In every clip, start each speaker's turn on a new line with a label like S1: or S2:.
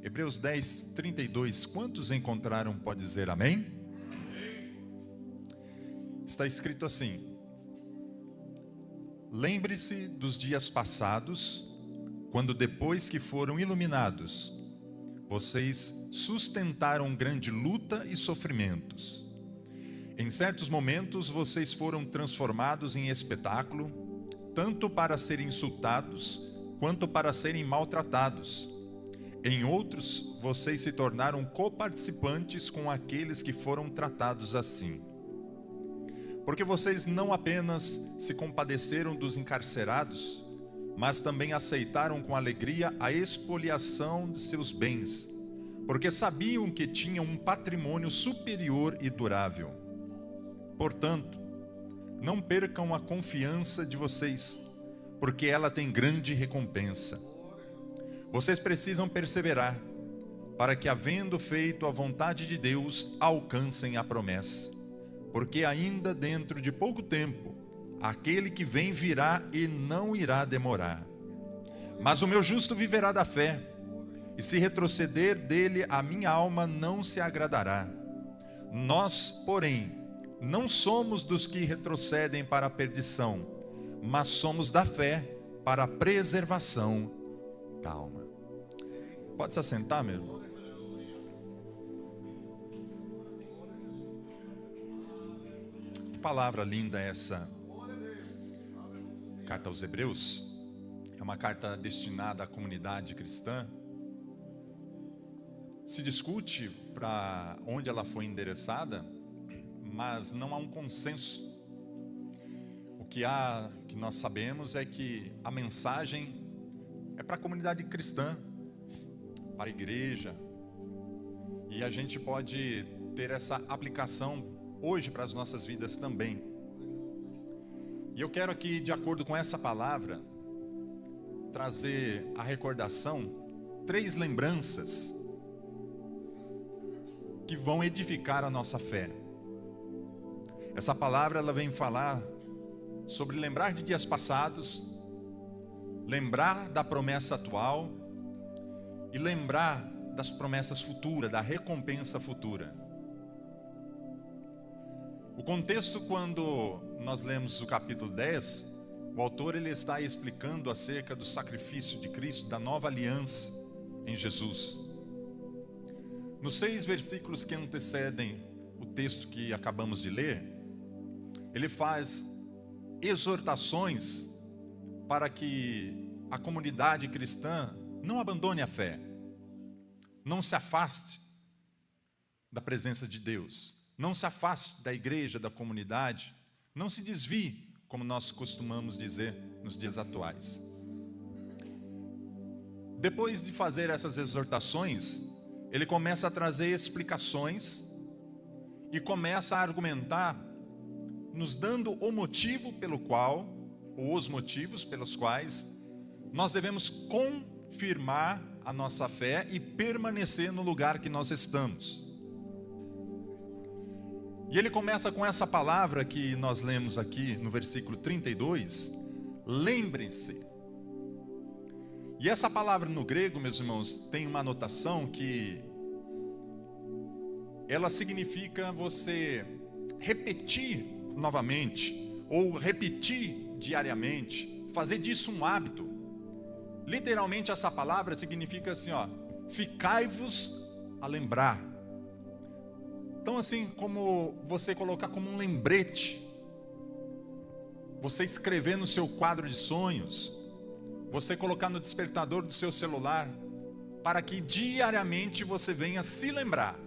S1: Hebreus 10, 32. Quantos encontraram, pode dizer amém? Está escrito assim: lembre-se dos dias passados, quando depois que foram iluminados, vocês sustentaram grande luta e sofrimentos. Em certos momentos vocês foram transformados em espetáculo, tanto para serem insultados, quanto para serem maltratados. Em outros, vocês se tornaram coparticipantes com aqueles que foram tratados assim. Porque vocês não apenas se compadeceram dos encarcerados, mas também aceitaram com alegria a expoliação de seus bens, porque sabiam que tinham um patrimônio superior e durável. Portanto, não percam a confiança de vocês, porque ela tem grande recompensa. Vocês precisam perseverar, para que, havendo feito a vontade de Deus, alcancem a promessa. Porque ainda dentro de pouco tempo, aquele que vem virá e não irá demorar. Mas o meu justo viverá da fé, e se retroceder dele, a minha alma não se agradará. Nós, porém, não somos dos que retrocedem para a perdição, mas somos da fé para a preservação da alma. Pode se assentar, meu irmão? Que palavra linda essa. Carta aos Hebreus. É uma carta destinada à comunidade cristã. Se discute para onde ela foi endereçada, mas não há um consenso. O que nós sabemos é que a mensagem é para a comunidade cristã, para a igreja, e a gente pode ter essa aplicação hoje para as nossas vidas também. E eu quero aqui, de acordo com essa palavra, trazer à recordação 3 lembranças que vão edificar a nossa fé. Essa palavra ela vem falar sobre lembrar de dias passados, lembrar da promessa atual e lembrar das promessas futuras, da recompensa futura. O contexto, quando nós lemos o capítulo 10, o autor ele está explicando acerca do sacrifício de Cristo, da nova aliança em Jesus. Nos 6 versículos que antecedem o texto que acabamos de ler, ele faz exortações para que a comunidade cristã não abandone a fé, não se afaste da presença de Deus, não se afaste da igreja, da comunidade, não se desvie, como nós costumamos dizer nos dias atuais. Depois de fazer essas exortações, ele começa a trazer explicações e começa a argumentar, nos dando o motivo pelo qual, ou os motivos pelos quais, nós devemos confirmar a nossa fé e permanecer no lugar que nós estamos. E ele começa com essa palavra que nós lemos aqui no versículo 32, lembrem-se. E essa palavra no grego, meus irmãos, tem uma anotação que ela significa você repetir novamente, ou repetir diariamente, fazer disso um hábito. Literalmente essa palavra significa assim, ficai-vos a lembrar. Então assim, como você colocar como um lembrete, você escrever no seu quadro de sonhos, você colocar no despertador do seu celular, para que diariamente você venha se lembrar.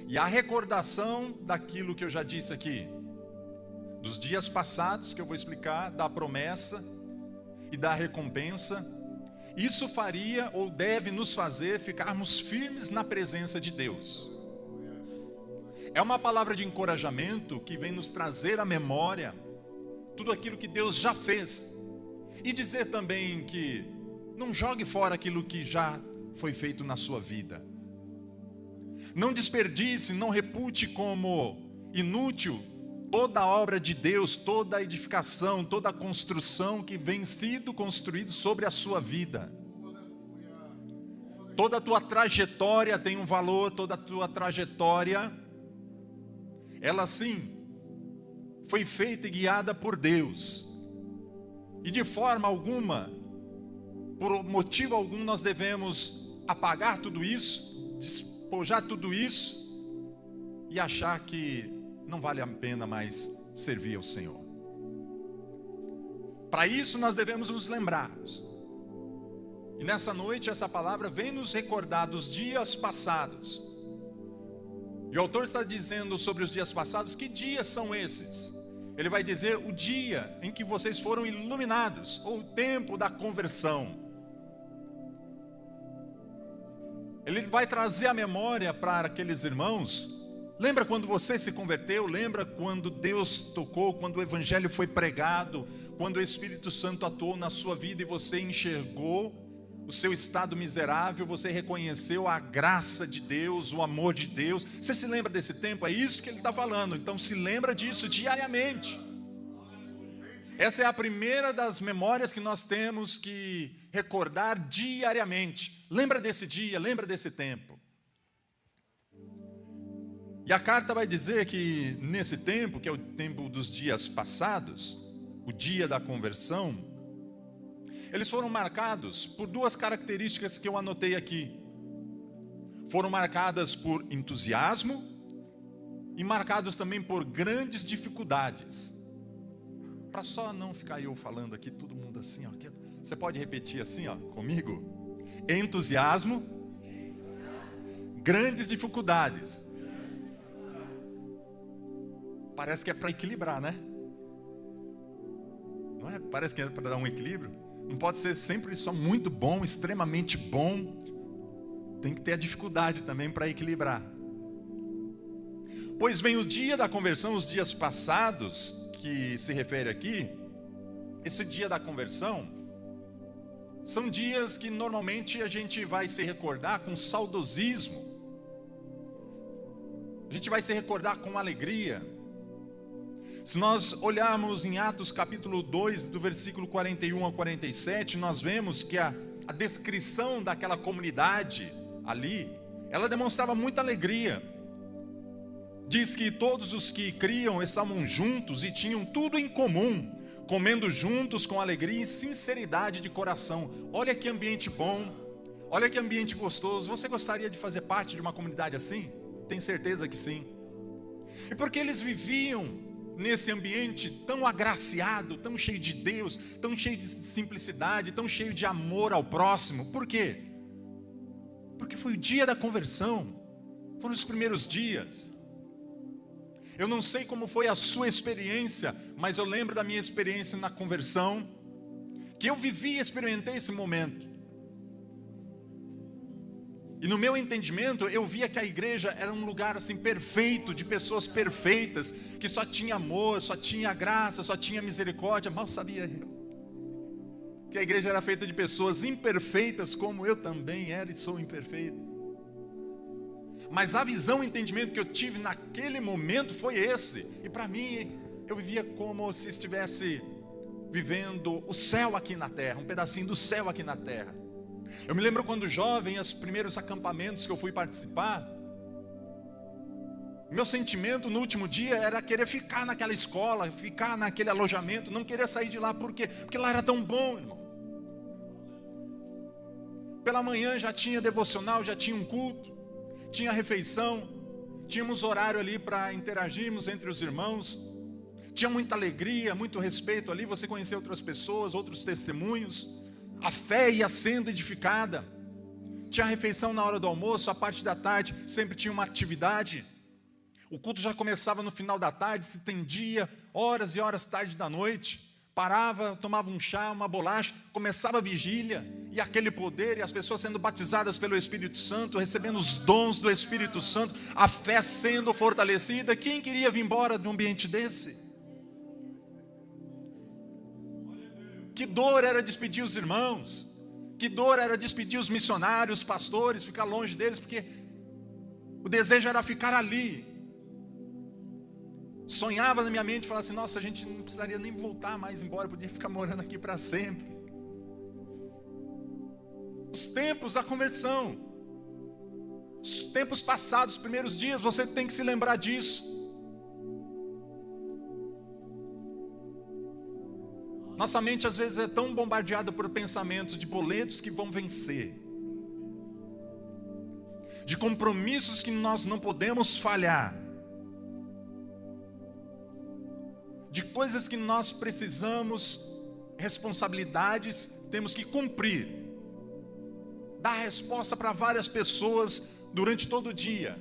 S1: E a recordação daquilo que eu já disse aqui, dos dias passados que eu vou explicar, da promessa e da recompensa, isso faria ou deve nos fazer ficarmos firmes na presença de Deus. É uma palavra de encorajamento que vem nos trazer à memória tudo aquilo que Deus já fez. E dizer também que não jogue fora aquilo que já foi feito na sua vida. Não desperdice, não repute como inútil toda a obra de Deus, toda a edificação, toda a construção que vem sido construída sobre a sua vida. Toda a tua trajetória tem um valor, toda a tua trajetória, ela sim, foi feita e guiada por Deus. E de forma alguma, por motivo algum, nós devemos apagar tudo isso, despojar tudo isso e achar que não vale a pena mais servir ao Senhor. Para isso nós devemos nos lembrarmos. E nessa noite essa palavra vem nos recordar dos dias passados. E o autor está dizendo sobre os dias passados, que dias são esses? Ele vai dizer o dia em que vocês foram iluminados, ou o tempo da conversão. Ele vai trazer a memória para aqueles irmãos. Lembra quando você se converteu? Lembra quando Deus tocou, quando o Evangelho foi pregado, quando o Espírito Santo atuou na sua vida e você enxergou o seu estado miserável, você reconheceu a graça de Deus, o amor de Deus? Você se lembra desse tempo? É isso que ele está falando. Então se lembra disso diariamente. Essa é a primeira das memórias que nós temos que recordar diariamente. Lembra desse dia, lembra desse tempo. E a carta vai dizer que nesse tempo, que é o tempo dos dias passados, o dia da conversão, eles foram marcados por duas características que eu anotei aqui. Foram marcadas por entusiasmo e marcados também por grandes dificuldades. Para só não ficar eu falando aqui, todo mundo assim, ó. Você pode repetir assim, ó, comigo? Entusiasmo, grandes dificuldades. Parece que é para equilibrar, né? Não é? Parece que é para dar um equilíbrio. Não pode ser sempre só muito bom, extremamente bom. Tem que ter a dificuldade também para equilibrar. Pois bem, o dia da conversão, os dias passados, que se refere aqui, esse dia da conversão, são dias que normalmente a gente vai se recordar com saudosismo. A gente vai se recordar com alegria. Se nós olharmos em Atos capítulo 2, do versículo 41 a 47, nós vemos que a descrição daquela comunidade ali, ela demonstrava muita alegria. Diz que todos os que criam estavam juntos e tinham tudo em comum, comendo juntos com alegria e sinceridade de coração. Olha que ambiente bom, olha que ambiente gostoso. Você gostaria de fazer parte de uma comunidade assim? Tenho certeza que sim. E porque eles viviam nesse ambiente tão agraciado, tão cheio de Deus, tão cheio de simplicidade, tão cheio de amor ao próximo. Por quê? Porque foi o dia da conversão, foram os primeiros dias. Eu não sei como foi a sua experiência, mas eu lembro da minha experiência na conversão, que eu vivi e experimentei esse momento. E no meu entendimento, eu via que a igreja era um lugar assim perfeito, de pessoas perfeitas, que só tinha amor, só tinha graça, só tinha misericórdia. Mal sabia eu que a igreja era feita de pessoas imperfeitas, como eu também era e sou imperfeito. Mas a visão, o entendimento que eu tive naquele momento foi esse. E para mim, eu vivia como se estivesse vivendo o céu aqui na terra, um pedacinho do céu aqui na terra. Eu me lembro quando jovem, os primeiros acampamentos que eu fui participar, meu sentimento no último dia era querer ficar naquela escola, ficar naquele alojamento, não querer sair de lá. Por quê? Porque lá era tão bom, irmão. Pela manhã já tinha devocional, já tinha um culto, tinha refeição, tínhamos horário ali para interagirmos entre os irmãos, tinha muita alegria, muito respeito ali, você conhecia outras pessoas, outros testemunhos, a fé ia sendo edificada, tinha refeição na hora do almoço, a parte da tarde sempre tinha uma atividade, o culto já começava no final da tarde, se estendia horas e horas tarde da noite, parava, tomava um chá, uma bolacha, começava a vigília, e aquele poder, e as pessoas sendo batizadas pelo Espírito Santo, recebendo os dons do Espírito Santo, a fé sendo fortalecida. Quem queria vir embora de um ambiente desse? Que dor era despedir os irmãos, que dor era despedir os missionários, os pastores, ficar longe deles, porque o desejo era ficar ali. Sonhava na minha mente, falava assim, nossa, a gente não precisaria nem voltar mais embora, podia ficar morando aqui para sempre. Os tempos da conversão, os tempos passados, os primeiros dias, você tem que se lembrar disso. Nossa mente às vezes é tão bombardeada por pensamentos de boletos que vão vencer, de compromissos que nós não podemos falhar, de coisas que nós precisamos, responsabilidades, temos que cumprir, dar resposta para várias pessoas durante todo o dia.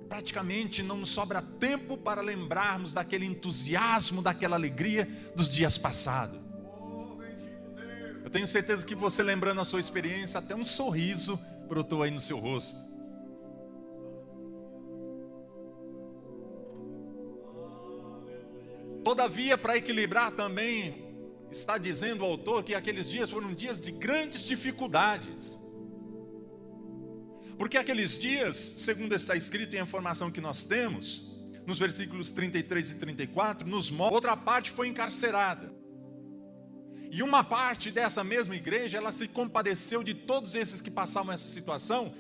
S1: Praticamente não nos sobra tempo para lembrarmos daquele entusiasmo, daquela alegria dos dias passados. Eu tenho certeza que você, lembrando a sua experiência, até um sorriso brotou aí no seu rosto. Todavia, para equilibrar também, está dizendo o autor que aqueles dias foram dias de grandes dificuldades. Porque aqueles dias, segundo está escrito em a informação que nós temos, nos versículos 33 e 34, nos mostra, outra parte foi encarcerada. E uma parte dessa mesma igreja, ela se compadeceu de todos esses que passavam essa situação,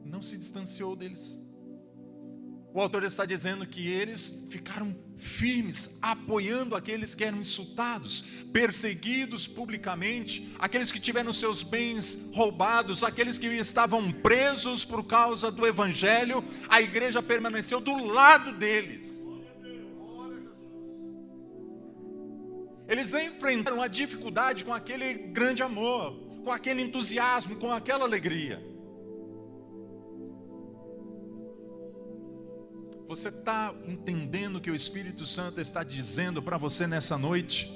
S1: não se distanciou deles. O autor está dizendo que eles ficaram firmes, apoiando aqueles que eram insultados, perseguidos publicamente, aqueles que tiveram seus bens roubados, aqueles que estavam presos por causa do evangelho. A igreja permaneceu do lado deles. Eles enfrentaram a dificuldade com aquele grande amor, com aquele entusiasmo, com aquela alegria. Você está entendendo o que o Espírito Santo está dizendo para você nessa noite?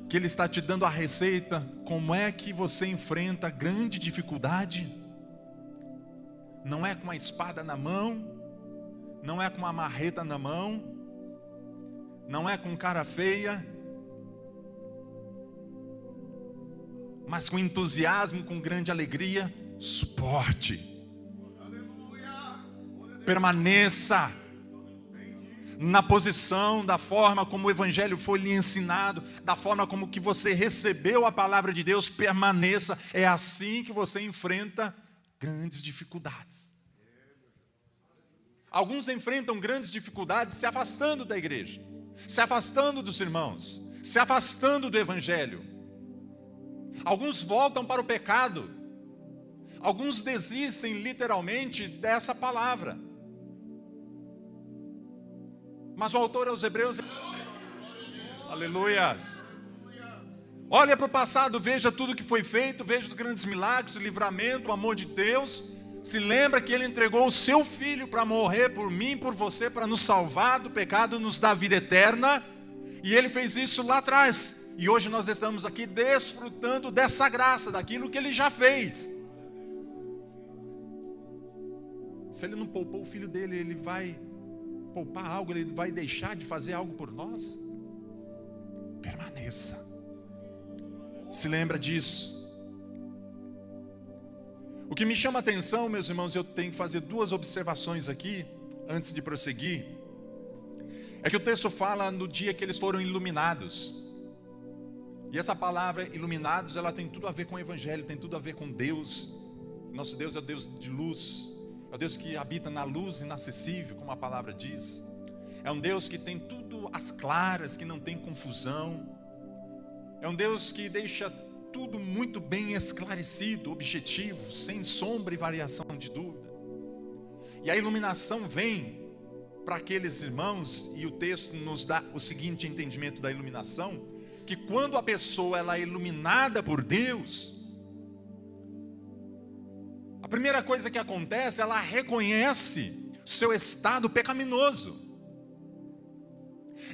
S1: Que Ele está te dando a receita, como é que você enfrenta a grande dificuldade? Não é com a espada na mão, não é com a marreta na mão, não é com cara feia, mas com entusiasmo, com grande alegria, suporte. Permaneça na posição, da forma como o evangelho foi lhe ensinado, da forma como que você recebeu a palavra de Deus, permaneça. É assim que você enfrenta grandes dificuldades. Alguns enfrentam grandes dificuldades se afastando da igreja, se afastando dos irmãos, se afastando do evangelho. Alguns voltam para o pecado. Alguns desistem literalmente dessa palavra. Mas o autor aos Hebreus, aleluias, olha para o passado, veja tudo que foi feito, veja os grandes milagres, o livramento, o amor de Deus. Se lembra que Ele entregou o seu Filho para morrer por mim, por você, para nos salvar do pecado, nos dar vida eterna. E Ele fez isso lá atrás. E hoje nós estamos aqui desfrutando dessa graça, daquilo que Ele já fez. Se Ele não poupou o Filho dele, Ele vai poupar algo, Ele vai deixar de fazer algo por nós? Permaneça. Se lembra disso. O que me chama a atenção, meus irmãos, eu tenho que fazer duas observações aqui, antes de prosseguir, é que o texto fala no dia que eles foram iluminados. E essa palavra iluminados, ela tem tudo a ver com o evangelho, tem tudo a ver com Deus. Nosso Deus é o Deus de luz. É o Deus que habita na luz inacessível, como a palavra diz. É um Deus que tem tudo às claras, que não tem confusão. É um Deus que deixa tudo muito bem esclarecido, objetivo, sem sombra e variação de dúvida. E a iluminação vem para aqueles irmãos, e o texto nos dá o seguinte entendimento da iluminação, que quando a pessoa ela é iluminada por Deus, a primeira coisa que acontece, ela reconhece o seu estado pecaminoso.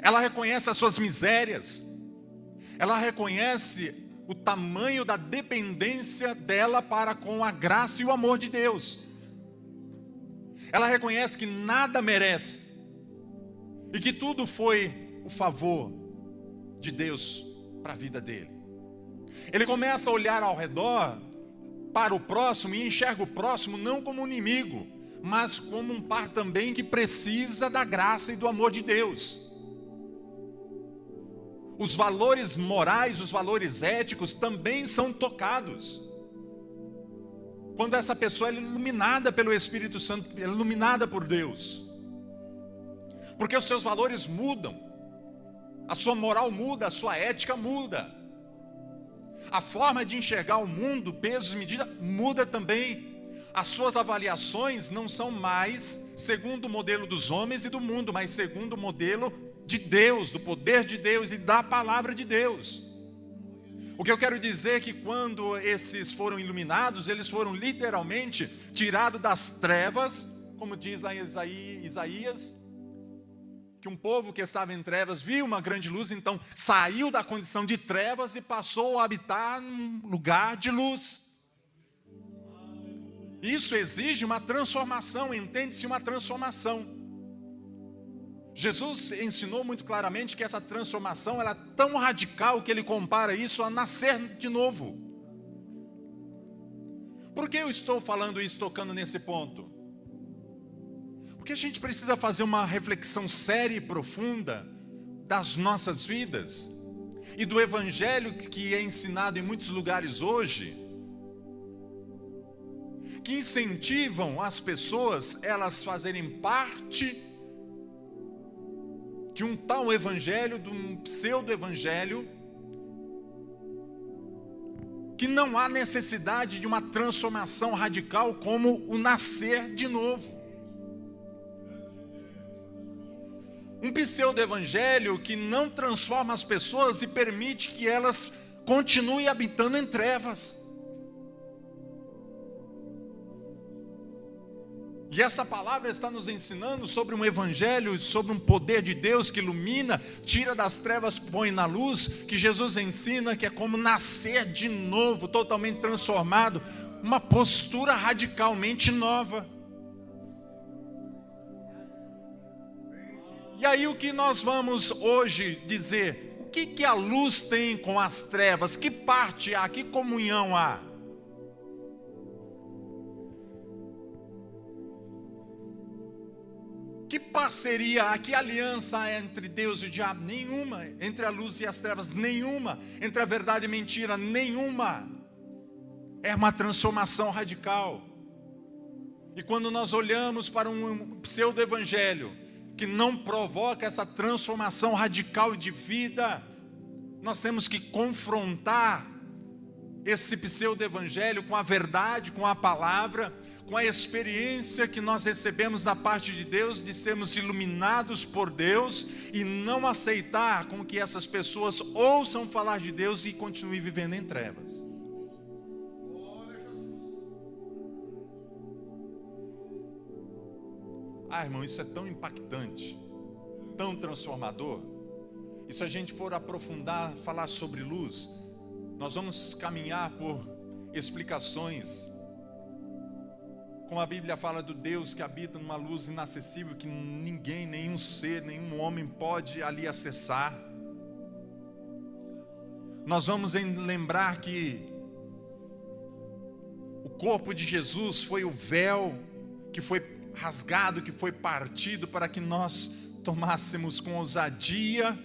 S1: Ela reconhece as suas misérias. Ela reconhece o tamanho da dependência dela para com a graça e o amor de Deus. Ela reconhece que nada merece. E que tudo foi o favor de Deus para a vida dele. Ele começa a olhar ao redor para o próximo e enxerga o próximo não como um inimigo, mas como um par também que precisa da graça e do amor de Deus. os valores morais, os valores éticos também são tocados. Quando essa pessoa é iluminada pelo Espírito Santo, é iluminada por Deus. Porque os seus valores mudam, a sua moral muda, a sua ética muda. A forma de enxergar o mundo, pesos e medidas, muda também. As suas avaliações não são mais segundo o modelo dos homens e do mundo, mas segundo o modelo de Deus, do poder de Deus e da palavra de Deus. O que eu quero dizer é que quando esses foram iluminados, eles foram literalmente tirados das trevas, como diz lá em Isaías, que um povo que estava em trevas viu uma grande luz, então saiu da condição de trevas e passou a habitar num lugar de luz. Isso exige uma transformação, entende-se uma transformação. Jesus ensinou muito claramente que essa transformação era tão radical que ele compara isso a nascer de novo. Por que eu estou falando isso, tocando nesse ponto? Porque a gente precisa fazer uma reflexão séria e profunda das nossas vidas e do evangelho que é ensinado em muitos lugares hoje, que incentivam as pessoas elas fazerem parte de um tal evangelho, de um pseudo-evangelho, que não há necessidade de uma transformação radical como o nascer de novo. Um pseudo-evangelho que não transforma as pessoas e permite que elas continuem habitando em trevas. E essa palavra está nos ensinando sobre um evangelho, sobre um poder de Deus que ilumina, tira das trevas, põe na luz, que Jesus ensina que é como nascer de novo, totalmente transformado, uma postura radicalmente nova. E aí o que nós vamos hoje dizer? O que a luz tem com as trevas? Que parte há? Que comunhão há? Que parceria há? Que aliança há entre Deus e o diabo? Nenhuma. Entre a luz e as trevas? Nenhuma. Entre a verdade e a mentira? Nenhuma. É uma transformação radical. E quando nós olhamos para um pseudo-evangelho que não provoca essa transformação radical de vida, nós temos que confrontar esse pseudo-evangelho com a verdade, com a palavra, com a experiência que nós recebemos da parte de Deus, de sermos iluminados por Deus, e não aceitar com que essas pessoas ouçam falar de Deus e continuem vivendo em trevas. Irmão, isso é tão impactante, tão transformador. E se a gente for aprofundar, falar sobre luz, nós vamos caminhar por explicações. Como a Bíblia fala do Deus que habita numa luz inacessível, que ninguém, nenhum ser, nenhum homem pode ali acessar. Nós vamos lembrar que o corpo de Jesus foi o véu que foi rasgado, que foi partido para que nós tomássemos com ousadia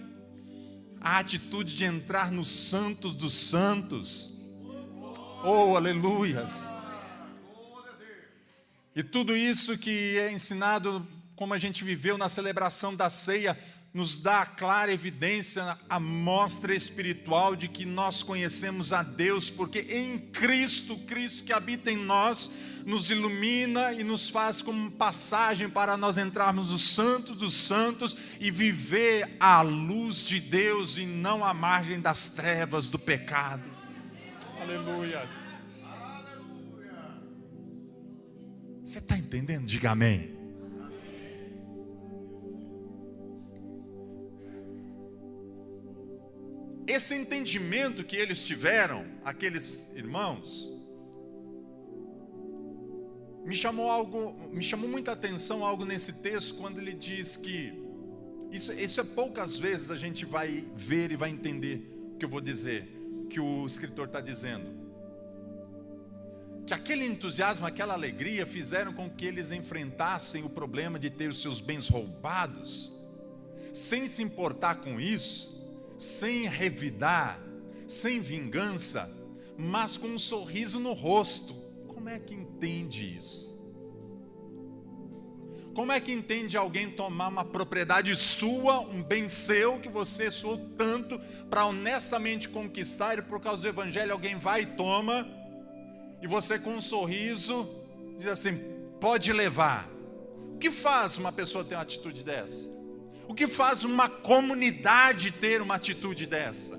S1: a atitude de entrar nos santos dos santos. Oh, aleluias! E tudo isso que é ensinado, como a gente viveu na celebração da ceia, nos dá a clara evidência, a mostra espiritual de que nós conhecemos a Deus, porque em Cristo, Cristo que habita em nós, nos ilumina e nos faz como passagem para nós entrarmos no Santo dos Santos e viver à luz de Deus e não à margem das trevas do pecado. Aleluia. Você está entendendo? Diga amém. Esse entendimento que eles tiveram, aqueles irmãos, me chamou muita atenção algo nesse texto, quando ele diz que, isso é poucas vezes a gente vai ver e vai entender o que eu vou dizer, o que o escritor está dizendo. Que aquele entusiasmo, aquela alegria fizeram com que eles enfrentassem o problema de ter os seus bens roubados, sem se importar com isso, sem revidar, sem vingança, mas com um sorriso no rosto. Como é que entende isso? Como é que entende alguém tomar uma propriedade sua, um bem seu, que você suou tanto para honestamente conquistar, e por causa do evangelho alguém vai e toma, e você com um sorriso diz assim, pode levar. O que faz uma pessoa ter uma atitude dessa? O que faz uma comunidade ter uma atitude dessa?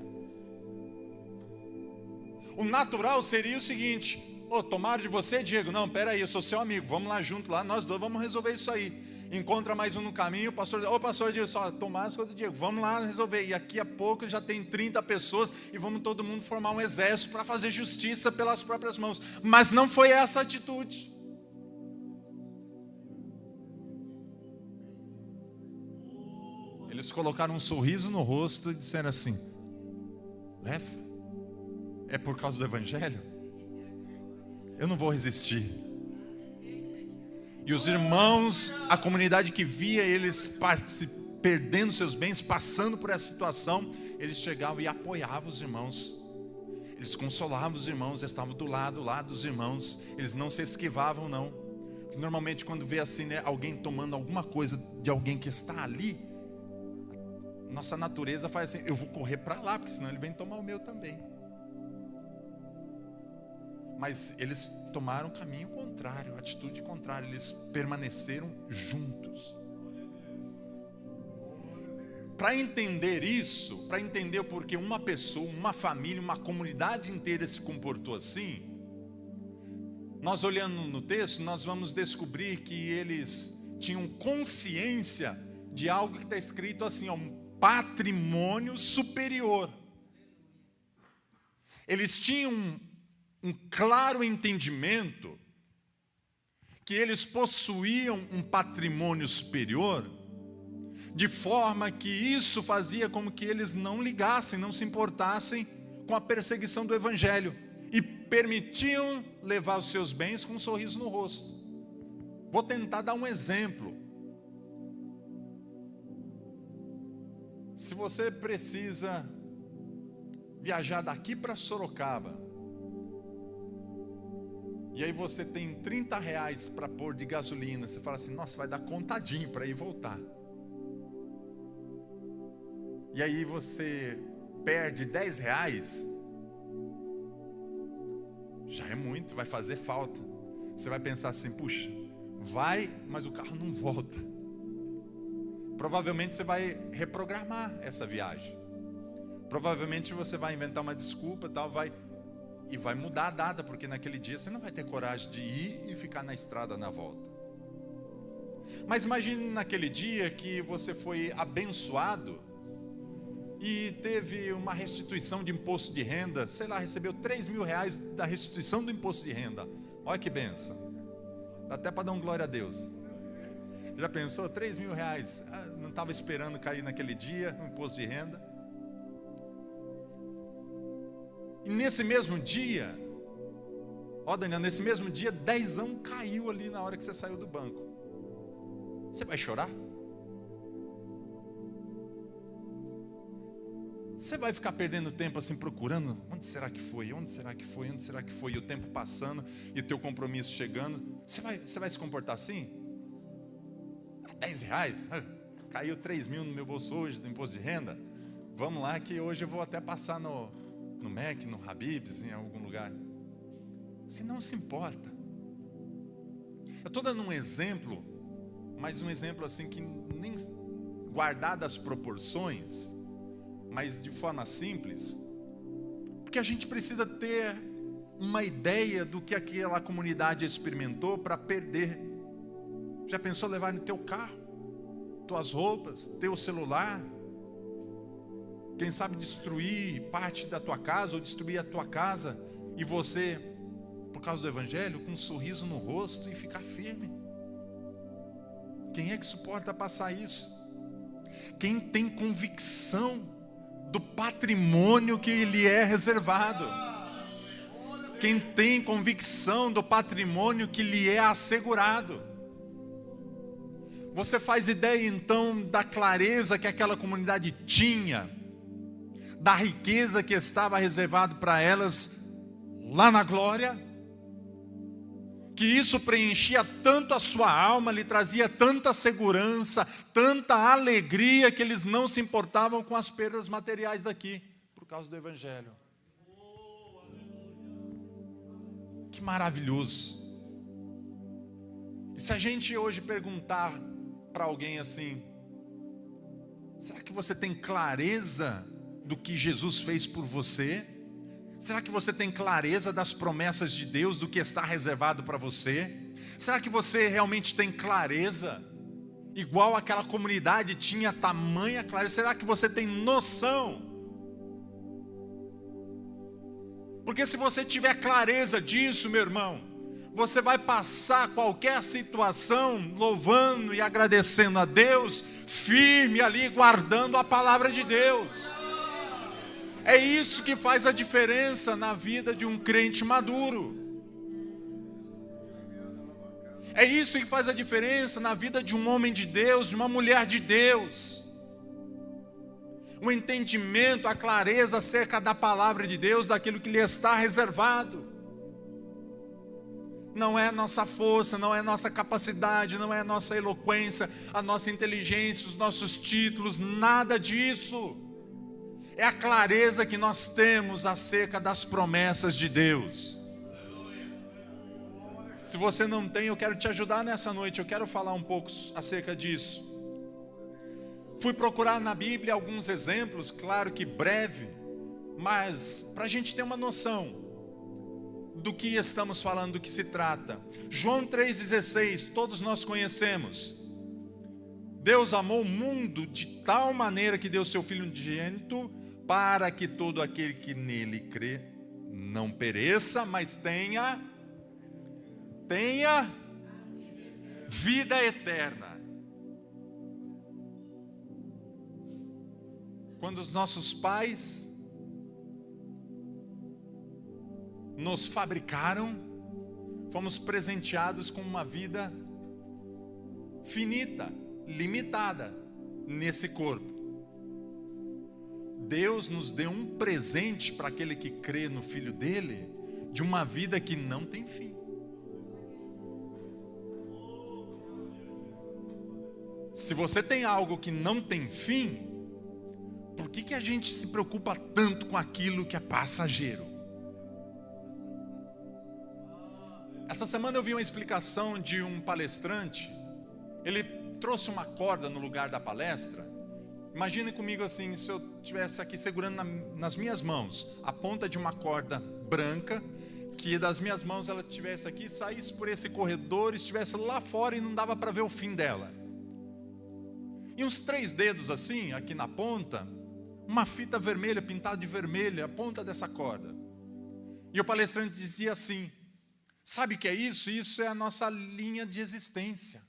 S1: O natural seria o seguinte, tomaram de você, Diego? Não, peraí, eu sou seu amigo, vamos lá junto, lá, nós dois vamos resolver isso aí. Encontra mais um no caminho, o pastor Diego, só tomaram as coisas do Diego, vamos lá resolver. E daqui a pouco já tem 30 pessoas e vamos todo mundo formar um exército para fazer justiça pelas próprias mãos. Mas não foi essa a atitude. Eles colocaram um sorriso no rosto e disseram assim, leva, é por causa do evangelho? Eu não vou resistir. E os irmãos, a comunidade que via eles perdendo seus bens, passando por essa situação, eles chegavam e apoiavam os irmãos. Eles consolavam os irmãos, eles estavam do lado dos irmãos. Eles não se esquivavam não. Porque normalmente quando vê assim, né, alguém tomando alguma coisa de alguém que está ali, nossa natureza faz assim, eu vou correr para lá, porque senão ele vem tomar o meu também. Mas eles tomaram o caminho contrário, a atitude contrária, eles permaneceram juntos. Para entender isso, para entender o porquê uma pessoa, uma família, uma comunidade inteira se comportou assim, nós olhando no texto, nós vamos descobrir que eles tinham consciência de algo que está escrito assim, um patrimônio superior. Eles tinham um claro entendimento que eles possuíam um patrimônio superior, de forma que isso fazia com que eles não ligassem, não se importassem com a perseguição do evangelho e permitiam levar os seus bens com um sorriso no rosto. Vou tentar dar um exemplo. Se você precisa viajar daqui para Sorocaba, e aí você tem 30 reais para pôr de gasolina, você fala assim, nossa, vai dar contadinho para ir e voltar. E aí você perde 10 reais, já é muito, vai fazer falta. Você vai pensar assim, puxa, vai, mas o carro não volta. Provavelmente você vai reprogramar essa viagem. Provavelmente você vai inventar uma desculpa, tal, vai mudar a data, porque naquele dia você não vai ter coragem de ir e ficar na estrada na volta. Mas imagine naquele dia que você foi abençoado e teve uma restituição de imposto de renda, sei lá, recebeu 3 mil reais da restituição do imposto de renda. Olha que benção. Dá até para dar um glória a Deus. Já pensou? 3 mil reais, não estava esperando cair naquele dia o imposto de renda. E nesse mesmo dia, Daniel, nesse mesmo dia, 10 caiu ali na hora que você saiu do banco. Você vai chorar? Você vai ficar perdendo tempo assim procurando, onde será que foi? Onde será que foi? Onde será que foi? E o tempo passando, e o teu compromisso chegando. Você vai se comportar assim? 10 reais? Caiu 3 mil no meu bolso hoje do imposto de renda. Vamos lá que hoje eu vou até passar no Mac, no Habib's, em algum lugar. Você não se importa. Eu estou dando um exemplo, mas um exemplo assim que nem guardado as proporções, mas de forma simples, porque a gente precisa ter uma ideia do que aquela comunidade experimentou para perder. Já pensou levar no teu carro, tuas roupas, teu celular? Quem sabe destruir parte da tua casa, ou destruir a tua casa, e você, por causa do evangelho, com um sorriso no rosto e ficar firme. Quem é que suporta passar isso? Quem tem convicção do patrimônio que lhe é reservado. Quem tem convicção do patrimônio que lhe é assegurado. Você faz ideia então da clareza que aquela comunidade tinha da riqueza que estava reservado para elas lá na glória, que isso preenchia tanto a sua alma, lhe trazia tanta segurança, tanta alegria, que eles não se importavam com as perdas materiais daqui, por causa do Evangelho. Que maravilhoso! E se a gente hoje perguntar para alguém assim: será que você tem clareza do que Jesus fez por você? Será que você tem clareza das promessas de Deus, do que está reservado para você? Será que você realmente tem clareza, igual aquela comunidade tinha tamanha clareza? Será que você tem noção? Porque se você tiver clareza disso, meu irmão, você vai passar qualquer situação louvando e agradecendo a Deus, firme ali, guardando a palavra de Deus. É isso que faz a diferença na vida de um crente maduro. É isso que faz a diferença na vida de um homem de Deus, de uma mulher de Deus. O entendimento, a clareza acerca da palavra de Deus, daquilo que lhe está reservado. Não é a nossa força, não é a nossa capacidade, não é a nossa eloquência, a nossa inteligência, os nossos títulos, nada disso. É a clareza que nós temos acerca das promessas de Deus. Se você não tem, eu quero te ajudar nessa noite, eu quero falar um pouco acerca disso. Fui procurar na Bíblia alguns exemplos, claro que breve, mas para a gente ter uma noção do que estamos falando, do que se trata. João 3,16, todos nós conhecemos. Deus amou o mundo de tal maneira que deu seu Filho unigênito, para que todo aquele que nele crê não pereça, mas tenha vida eterna. Quando os nossos pais nos fabricaram, fomos presenteados com uma vida finita, limitada nesse corpo. Deus nos deu um presente para aquele que crê no Filho dele, de uma vida que não tem fim. Se você tem algo que não tem fim, por que a gente se preocupa tanto com aquilo que é passageiro? Essa semana eu vi uma explicação de um palestrante. Ele trouxe uma corda no lugar da palestra. Imagine comigo assim, se eu estivesse aqui segurando nas minhas mãos a ponta de uma corda branca, que das minhas mãos ela estivesse aqui, saísse por esse corredor, estivesse lá fora e não dava para ver o fim dela. E uns 3 dedos assim, aqui na ponta, uma fita vermelha, pintada de vermelho, a ponta dessa corda. E o palestrante dizia assim: sabe o que é isso? Isso é a nossa linha de existência.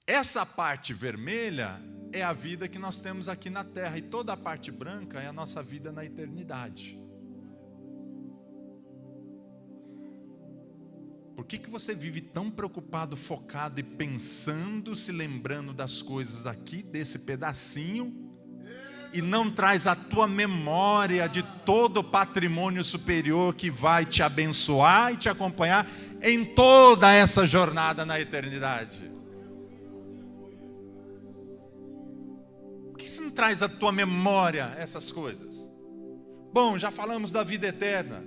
S1: Essa parte vermelha é a vida que nós temos aqui na terra, e toda a parte branca é a nossa vida na eternidade. Por que você vive tão preocupado, focado e pensando, se lembrando das coisas aqui, desse pedacinho, e não traz a tua memória de todo o patrimônio superior que vai te abençoar e te acompanhar em toda essa jornada na eternidade? Por que você não traz à tua memória essas coisas? Bom, já falamos da vida eterna.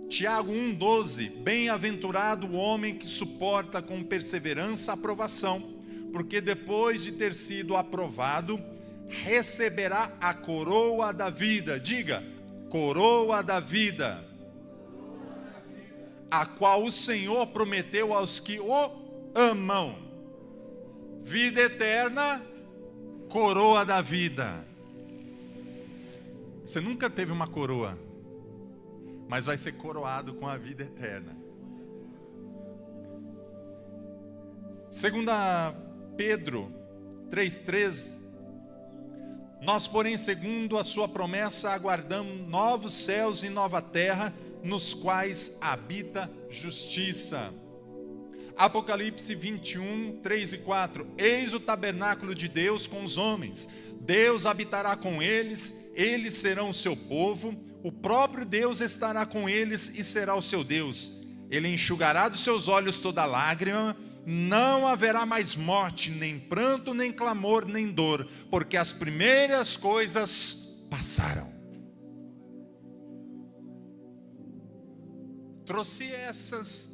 S1: Tiago 1,12: bem-aventurado o homem que suporta com perseverança a aprovação, porque depois de ter sido aprovado, receberá a coroa da vida. Diga, coroa da vida, a qual o Senhor prometeu aos que o amam. Vida eterna, coroa da vida. Você nunca teve uma coroa, mas vai ser coroado com a vida eterna. 2 Pedro 3,13: nós, porém, segundo a sua promessa, aguardamos novos céus e nova terra, nos quais habita justiça. Apocalipse 21, 3 e 4. Eis o tabernáculo de Deus com os homens. Deus habitará com eles, eles serão o seu povo. O próprio Deus estará com eles e será o seu Deus. Ele enxugará dos seus olhos toda lágrima. Não haverá mais morte, nem pranto, nem clamor, nem dor, porque as primeiras coisas passaram. Trouxe essas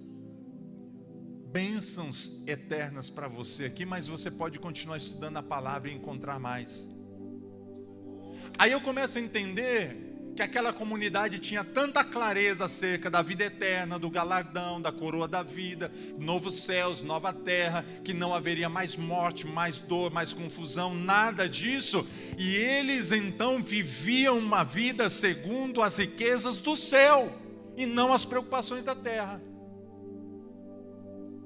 S1: bênçãos eternas para você aqui, mas você pode continuar estudando a palavra e encontrar mais. Aí eu começo a entender que aquela comunidade tinha tanta clareza acerca da vida eterna, do galardão, da coroa da vida, novos céus, nova terra, que não haveria mais morte, mais dor, mais confusão, nada disso. E eles então viviam uma vida segundo as riquezas do céu e não as preocupações da terra.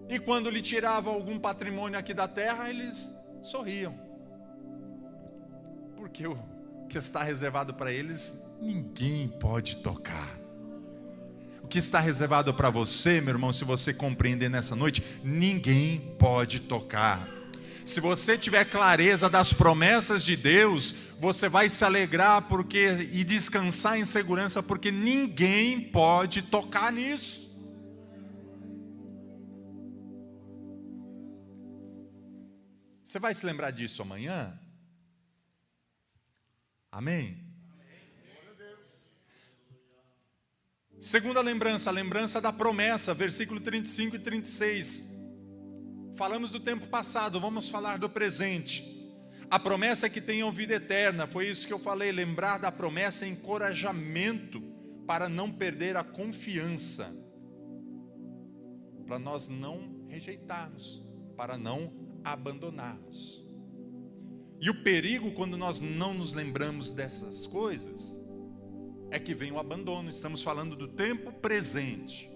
S1: E quando lhe tiravam algum patrimônio aqui da terra, eles sorriam. Porque o que está reservado para eles, ninguém pode tocar. O que está reservado para você, meu irmão, se você compreender nessa noite, ninguém pode tocar. Se você tiver clareza das promessas de Deus, você vai se alegrar e descansar em segurança, porque ninguém pode tocar nisso. Você vai se lembrar disso amanhã? Amém? Segunda lembrança, a lembrança da promessa, versículo 35 e 36. Falamos do tempo passado, vamos falar do presente. A promessa é que tenham vida eterna, foi isso que eu falei. Lembrar da promessa é encorajamento para não perder a confiança, para nós não rejeitarmos, para não abandonarmos. E o perigo quando nós não nos lembramos dessas coisas é que vem o abandono. Estamos falando do tempo presente.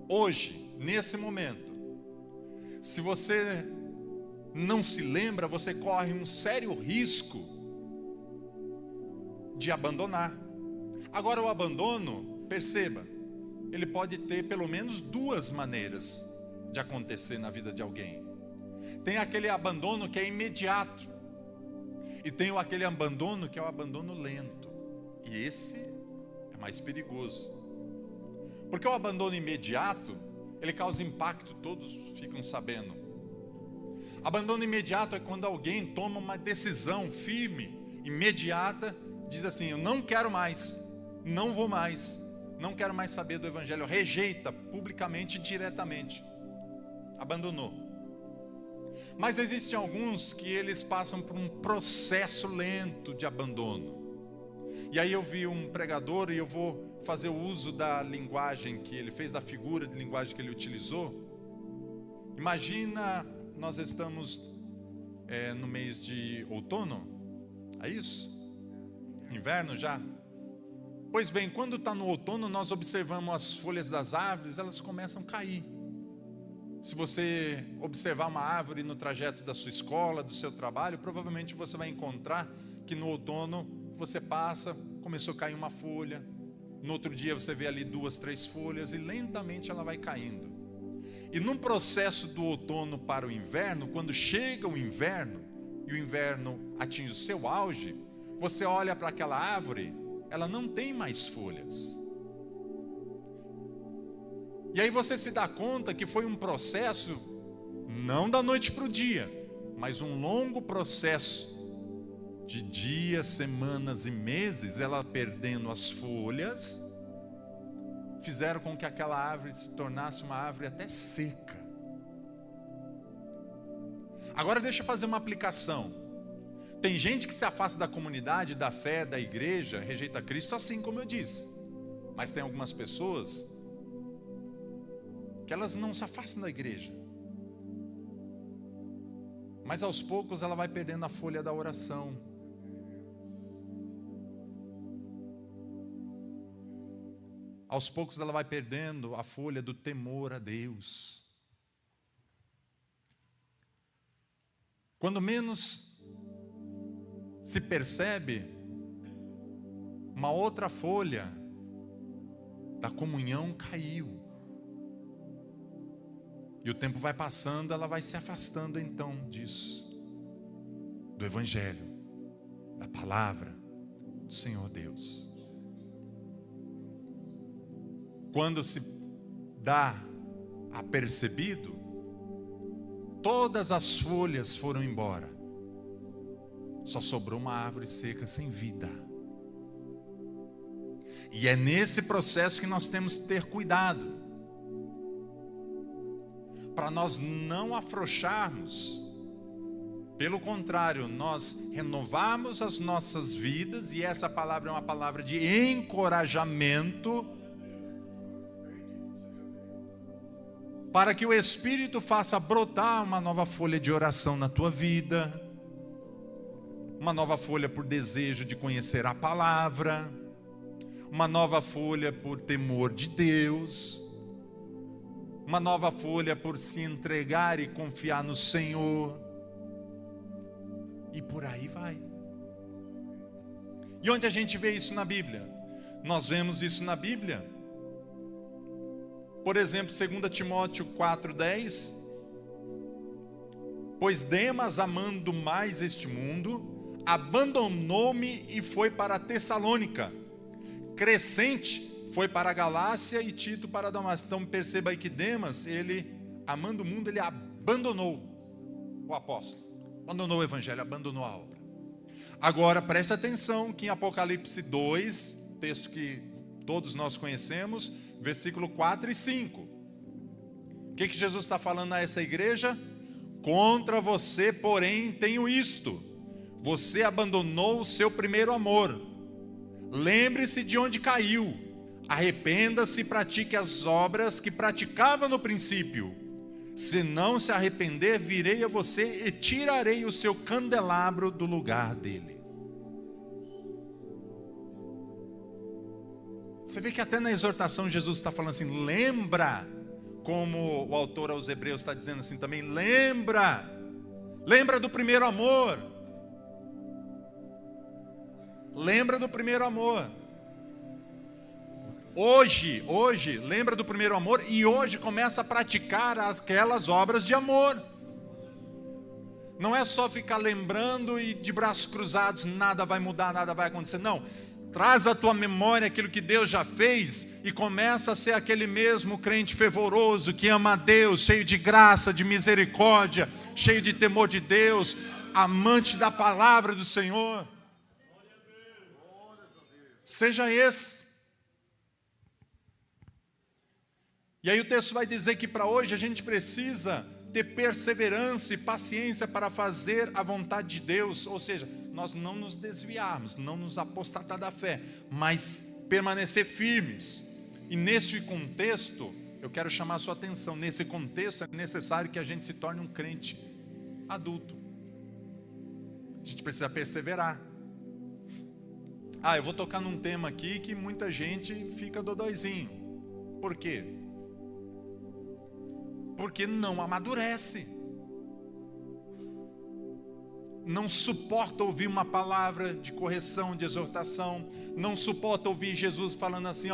S1: Hoje, nesse momento, se você não se lembra, você corre um sério risco de abandonar. Agora, o abandono, perceba, ele pode ter pelo menos duas maneiras de acontecer na vida de alguém. Tem aquele abandono que é imediato, e tem aquele abandono que é o abandono lento, e esse é mais perigoso, porque o abandono imediato, ele causa impacto, todos ficam sabendo. Abandono imediato é quando alguém toma uma decisão firme, imediata, diz assim: eu não quero mais, não vou mais, não quero mais saber do evangelho, rejeita publicamente e diretamente, abandonou. Mas existem alguns que eles passam por um processo lento de abandono. E aí eu vi um pregador, e eu vou fazer o uso da linguagem que ele fez, da figura de linguagem que ele utilizou. Imagina, nós estamos no mês de outono, é isso? Inverno já? Pois bem, quando está no outono, nós observamos as folhas das árvores, elas começam a cair. Se você observar uma árvore no trajeto da sua escola, do seu trabalho, provavelmente você vai encontrar que no outono você passa, começou a cair uma folha, no outro dia você vê ali 2, 3 folhas, e lentamente ela vai caindo. E num processo do outono para o inverno, quando chega o inverno e o inverno atinge o seu auge, você olha para aquela árvore, ela não tem mais folhas. E aí você se dá conta que foi um processo, não da noite para o dia, mas um longo processo de dias, semanas e meses, ela perdendo as folhas, fizeram com que aquela árvore se tornasse uma árvore até seca. Agora deixa eu fazer uma aplicação. Tem gente que se afasta da comunidade, da fé, da igreja, rejeita Cristo, assim como eu disse. Mas tem algumas pessoas que elas não se afastam da igreja, mas aos poucos ela vai perdendo a folha da oração. Aos poucos ela vai perdendo a folha do temor a Deus. Quando menos se percebe, uma outra folha da comunhão caiu. E o tempo vai passando, ela vai se afastando então disso, do Evangelho, da palavra do Senhor Deus. Quando se dá apercebido, todas as folhas foram embora. Só sobrou uma árvore seca sem vida. E é nesse processo que nós temos que ter cuidado, para nós não afrouxarmos. Pelo contrário, nós renovarmos as nossas vidas, e essa palavra é uma palavra de encorajamento, para que o Espírito faça brotar uma nova folha de oração na tua vida, uma nova folha por desejo de conhecer a palavra, uma nova folha por temor de Deus, uma nova folha por se entregar e confiar no Senhor, e por aí vai. E onde a gente vê isso na Bíblia? Nós vemos isso na Bíblia, por exemplo, 2 Timóteo 4,10: pois Demas, amando mais este mundo, abandonou-me e foi para Tessalônica. Crescente foi para a Galácia e Tito para Damasco. Então perceba aí que Demas, ele, amando o mundo, ele abandonou o apóstolo, abandonou o evangelho, abandonou a obra. Agora preste atenção que em Apocalipse 2, texto que todos nós conhecemos, versículo 4 e 5. O que Jesus está falando a essa igreja? Contra você, porém, tenho isto: você abandonou o seu primeiro amor. Lembre-se de onde caiu, arrependa-se e pratique as obras que praticava no princípio. Se não se arrepender, virei a você e tirarei o seu candelabro do lugar dele. Você vê que até na exortação Jesus está falando assim, lembra, como o autor aos Hebreus está dizendo assim também, lembra do primeiro amor. Lembra do primeiro amor. Hoje, lembra do primeiro amor e hoje começa a praticar aquelas obras de amor. Não é só ficar lembrando e de braços cruzados, nada vai mudar, nada vai acontecer, não. Traz à tua memória aquilo que Deus já fez e começa a ser aquele mesmo crente fervoroso que ama a Deus, cheio de graça, de misericórdia, cheio de temor de Deus, amante da palavra do Senhor. Seja esse. E aí o texto vai dizer que para hoje a gente precisa ter perseverança e paciência para fazer a vontade de Deus, ou seja, nós não nos desviarmos, não nos apostatar da fé, mas permanecer firmes. E neste contexto, eu quero chamar a sua atenção, nesse contexto é necessário que a gente se torne um crente adulto. A gente precisa perseverar. Eu vou tocar num tema aqui que muita gente fica dodóizinho. Por quê? Porque não amadurece. Não suporta ouvir uma palavra de correção, de exortação. Não suporta ouvir Jesus falando assim,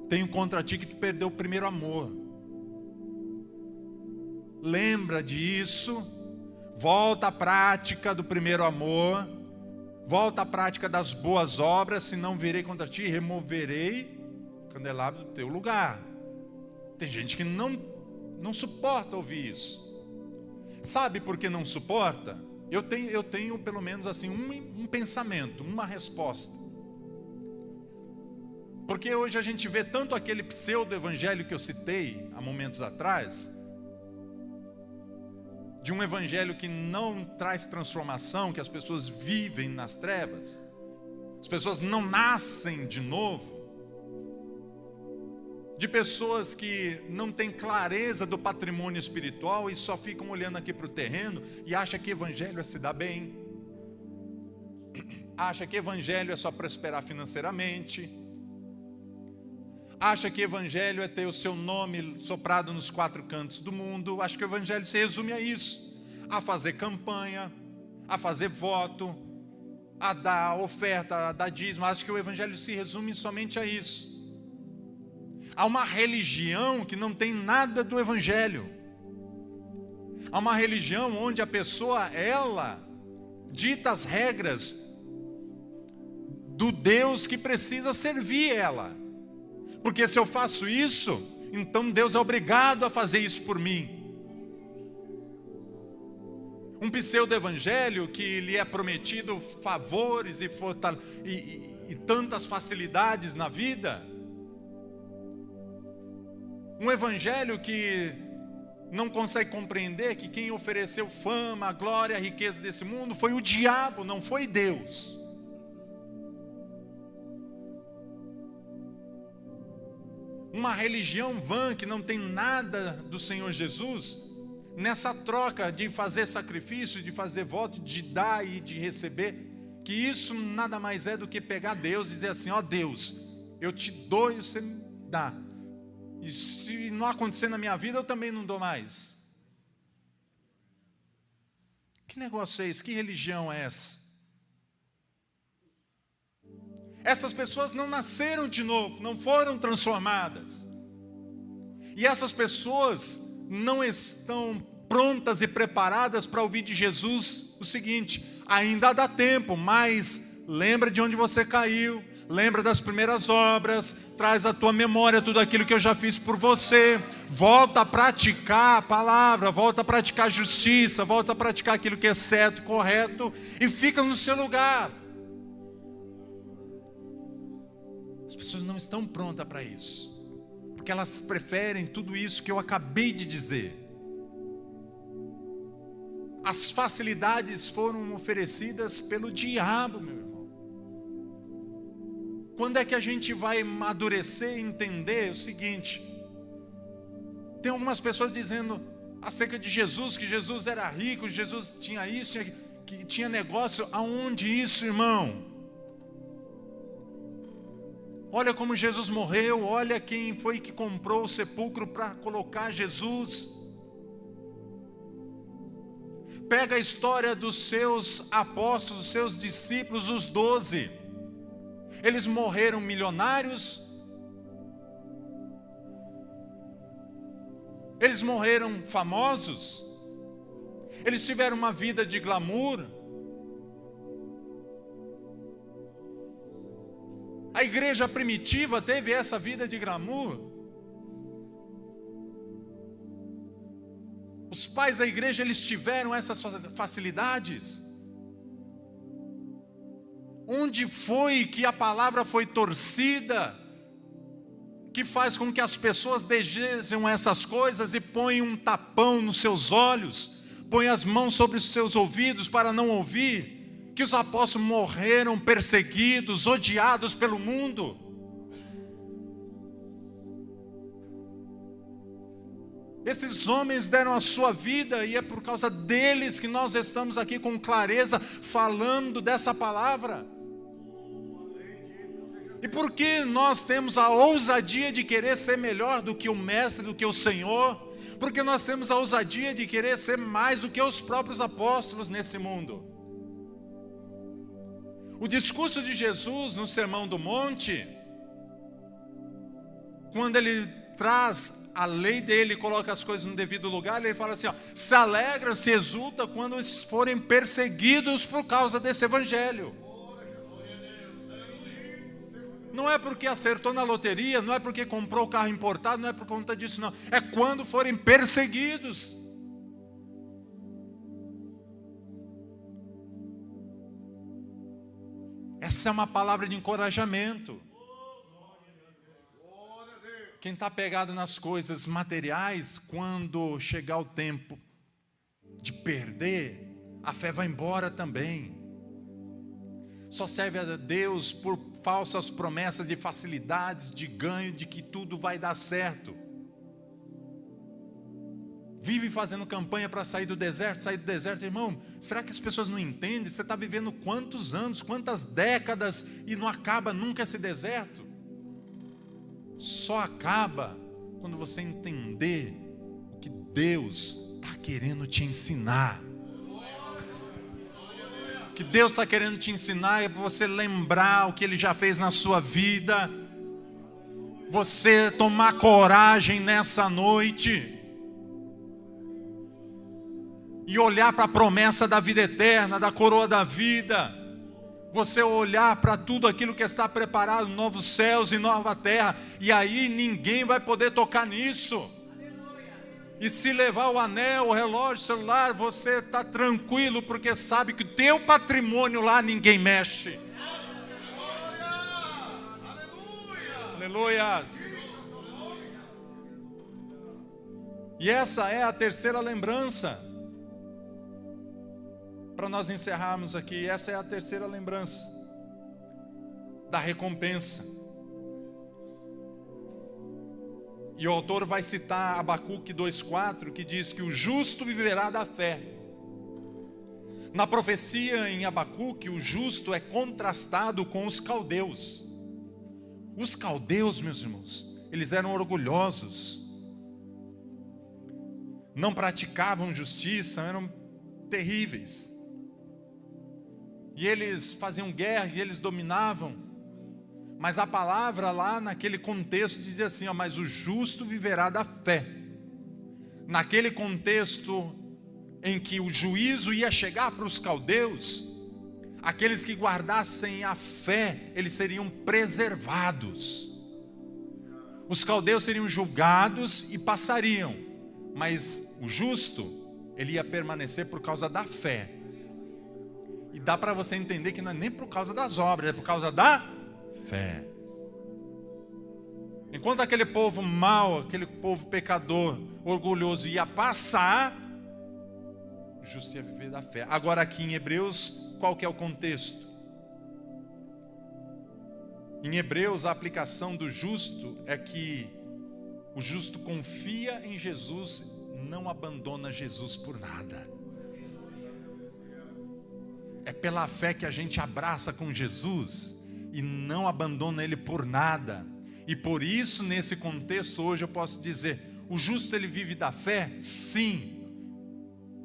S1: tenho contra ti que tu perdeu o primeiro amor. Lembra disso. Volta à prática do primeiro amor. Volta à prática das boas obras, senão virei contra ti e removerei o candelabro do teu lugar. Tem gente que não suporta ouvir isso. Sabe por que não suporta? Eu tenho pelo menos assim um pensamento, uma resposta. Porque hoje a gente vê tanto aquele pseudo-evangelho que eu citei há momentos atrás, de um evangelho que não traz transformação, que as pessoas vivem nas trevas, as pessoas não nascem de novo, de pessoas que não têm clareza do patrimônio espiritual e só ficam olhando aqui para o terreno e acham que evangelho é se dar bem, acha que evangelho é só prosperar financeiramente, acha que evangelho é ter o seu nome soprado nos quatro cantos do mundo. Acha que o evangelho se resume a isso, a fazer campanha, a fazer voto, a dar oferta, a dar dízimo. Acha que o evangelho se resume somente a isso. Há uma religião que não tem nada do evangelho. Há uma religião onde a pessoa, ela dita as regras do Deus que precisa servir ela. Porque se eu faço isso, então Deus é obrigado a fazer isso por mim. Um pseudo-evangelho que lhe é prometido favores e tantas facilidades na vida. Um evangelho que não consegue compreender que quem ofereceu fama, a glória, a riqueza desse mundo foi o diabo, não foi Deus. Uma religião vã que não tem nada do Senhor Jesus, nessa troca de fazer sacrifício, de fazer voto, de dar e de receber, que isso nada mais é do que pegar Deus e dizer assim: ó Deus, eu te dou e você me dá. E se não acontecer na minha vida, eu também não dou mais. Que negócio é esse? Que religião é essa? Essas pessoas não nasceram de novo, não foram transformadas. E essas pessoas não estão prontas e preparadas para ouvir de Jesus o seguinte: ainda dá tempo, mas lembra de onde você caiu, lembra das primeiras obras, traz à tua memória tudo aquilo que eu já fiz por você, volta a praticar a palavra, volta a praticar a justiça, volta a praticar aquilo que é certo, correto, e fica no seu lugar. As pessoas não estão prontas para isso, porque elas preferem tudo isso que eu acabei de dizer. As facilidades foram oferecidas pelo diabo, meu irmão. Quando é que a gente vai amadurecer e entender o seguinte? Tem algumas pessoas dizendo acerca de Jesus, que Jesus era rico, que Jesus tinha isso, que tinha negócio. Aonde isso, irmão? Olha como Jesus morreu, olha quem foi que comprou o sepulcro para colocar Jesus. Pega a história dos seus apóstolos, dos seus discípulos, os 12. Eles morreram milionários, eles morreram famosos, eles tiveram uma vida de glamour. A igreja primitiva teve essa vida de glamour. Os pais da igreja, eles tiveram essas facilidades. Onde foi que a palavra foi torcida, que faz com que as pessoas desejam essas coisas e põem um tapão nos seus olhos, põem as mãos sobre os seus ouvidos para não ouvir? Que os apóstolos morreram perseguidos, odiados pelo mundo. Esses homens deram a sua vida e é por causa deles que nós estamos aqui com clareza falando dessa palavra. E por que nós temos a ousadia de querer ser melhor do que o Mestre, do que o Senhor? Porque nós temos a ousadia de querer ser mais do que os próprios apóstolos nesse mundo. O discurso de Jesus no Sermão do Monte, quando ele traz a lei dele, coloca as coisas no devido lugar, ele fala assim, ó, se alegra, se exulta quando eles forem perseguidos por causa desse evangelho. Não é porque acertou na loteria, não é porque comprou o carro importado, não é por conta disso não, é quando forem perseguidos. Essa é uma palavra de encorajamento. Quem está pegado nas coisas materiais, quando chegar o tempo de perder, a fé vai embora também. Só serve a Deus por falsas promessas de facilidades, de ganho, de que tudo vai dar certo. Vive fazendo campanha para sair do deserto, irmão. Será que as pessoas não entendem? Você está vivendo quantos anos, quantas décadas e não acaba nunca esse deserto? Só acaba quando você entender o que Deus está querendo te ensinar. O que Deus está querendo te ensinar é para você lembrar o que Ele já fez na sua vida. Você tomar coragem nessa noite. e olhar para a promessa da vida eterna, da coroa da vida. Você olhar para tudo aquilo que está preparado, novos céus e nova terra, e aí ninguém vai poder tocar nisso. E se levar o anel, o relógio, o celular, você está tranquilo, porque sabe que o teu patrimônio lá ninguém mexe. Aleluias. E essa é a terceira lembrança. Para nós encerrarmos aqui, essa é a terceira lembrança da recompensa. E o autor vai citar Abacuque 2,4, que diz que o justo viverá da fé. Na profecia em Abacuque, o justo é contrastado com os caldeus. Os caldeus, meus irmãos, eles eram orgulhosos, não praticavam justiça, eram terríveis. E eles faziam guerra e eles dominavam. Mas a palavra lá naquele contexto dizia assim, ó, mas o justo viverá da fé. Naquele contexto em que o juízo ia chegar para os caldeus, aqueles que guardassem a fé, eles seriam preservados. Os caldeus seriam julgados e passariam, mas o justo, ele ia permanecer por causa da fé. E dá para você entender que não é nem por causa das obras, é por causa da fé. Enquanto aquele povo mau, aquele povo pecador, orgulhoso ia passar, o justo ia viver da fé. Agora aqui em Hebreus, qual que é o contexto? Em Hebreus, a aplicação do justo é que o justo confia em Jesus, não abandona Jesus por nada. É pela fé que a gente abraça com Jesus e não abandona Ele por nada. E por isso, nesse contexto, hoje eu posso dizer, o justo ele vive da fé? Sim.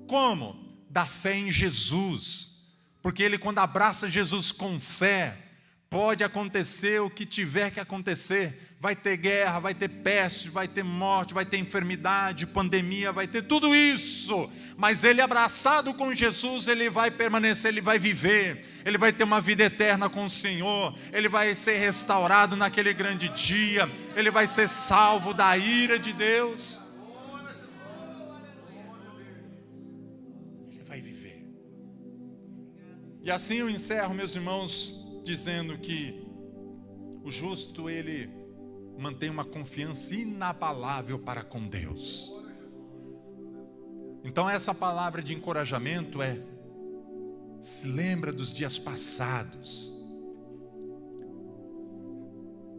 S1: Como? Da fé em Jesus. Porque ele, quando abraça Jesus com fé, pode acontecer o que tiver que acontecer. Vai ter guerra, vai ter peste, vai ter morte, vai ter enfermidade, pandemia, vai ter tudo isso. Mas ele abraçado com Jesus, ele vai permanecer, ele vai viver. Ele vai ter uma vida eterna com o Senhor. Ele vai ser restaurado naquele grande dia. Ele vai ser salvo da ira de Deus. Ele vai viver. E assim eu encerro, meus irmãos, dizendo que o justo, ele mantém uma confiança inabalável para com Deus. Então essa palavra de encorajamento é: se lembra dos dias passados.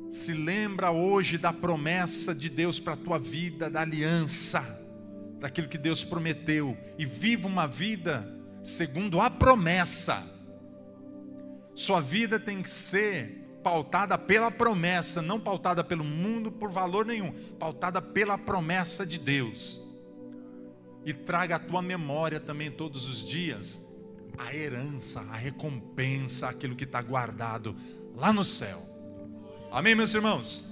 S1: Se lembra hoje da promessa de Deus para a tua vida, da aliança, daquilo que Deus prometeu, e viva uma vida segundo a promessa. Sua vida tem que ser pautada pela promessa, não pautada pelo mundo por valor nenhum, pautada pela promessa de Deus. E traga à tua memória também todos os dias a herança, a recompensa, aquilo que está guardado lá no céu. Amém, meus irmãos?